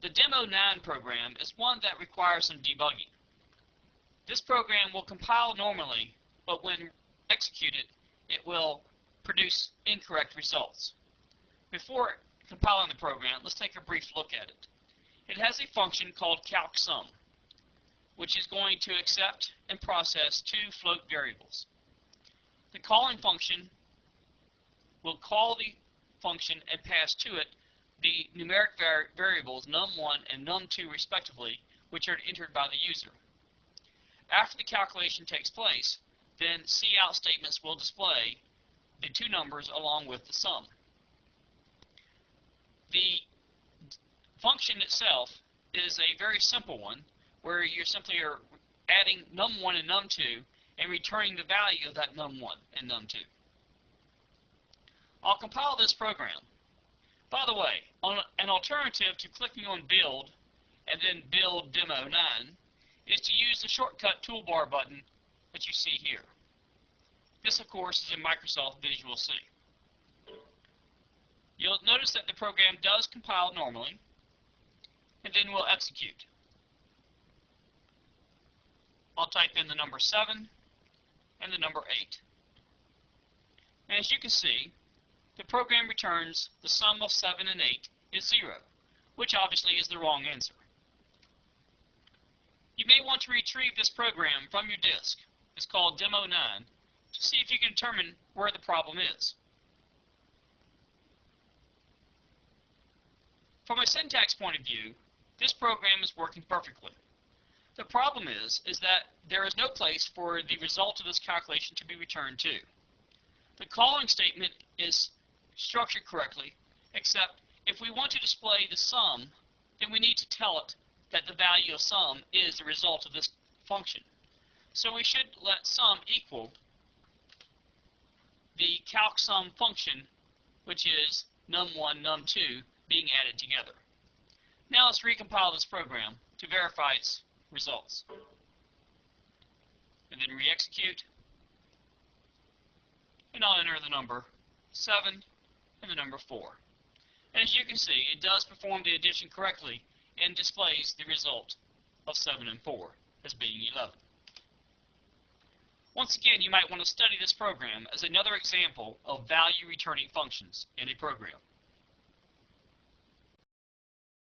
The Demo 9 program is one that requires some debugging. This program will compile normally, but when executed, it will produce incorrect results. Before compiling the program, let's take a brief look at it. It has a function called calcsum, which is going to accept and process two float variables. The calling function will call the function and pass to it the numeric variables num1 and num2 respectively, which are entered by the user. After the calculation takes place, then cout statements will display the two numbers along with the sum. The function itself is a very simple one, where you simply are adding num1 and num2 and returning the value of that num1 and num2. I'll compile this program. By the way, an alternative to clicking on Build and then Build Demo 9 is to use the shortcut toolbar button that you see here. This, of course, is in Microsoft Visual C. You'll notice that the program does compile normally, and then we'll execute. I'll type in the number 7 and the number 8. And as you can see, the program returns the sum of 7 and 8 is 0, which obviously is the wrong answer. You may want to retrieve this program from your disk. It's called Demo 9, to see if you can determine where the problem is. From a syntax point of view, this program is working perfectly. The problem is that there is no place for the result of this calculation to be returned to. The calling statement is structured correctly, except if we want to display the sum, then we need to tell it that the value of sum is the result of this function. So we should let sum equal the calcsum function, which is num1, num2 being added together. Now let's recompile this program to verify its results. And then re-execute. And I'll enter the number 7 and the number 4. And as you can see, it does perform the addition correctly and displays the result of 7 and 4 as being 11. Once again, you might want to study this program as another example of value returning functions in a program.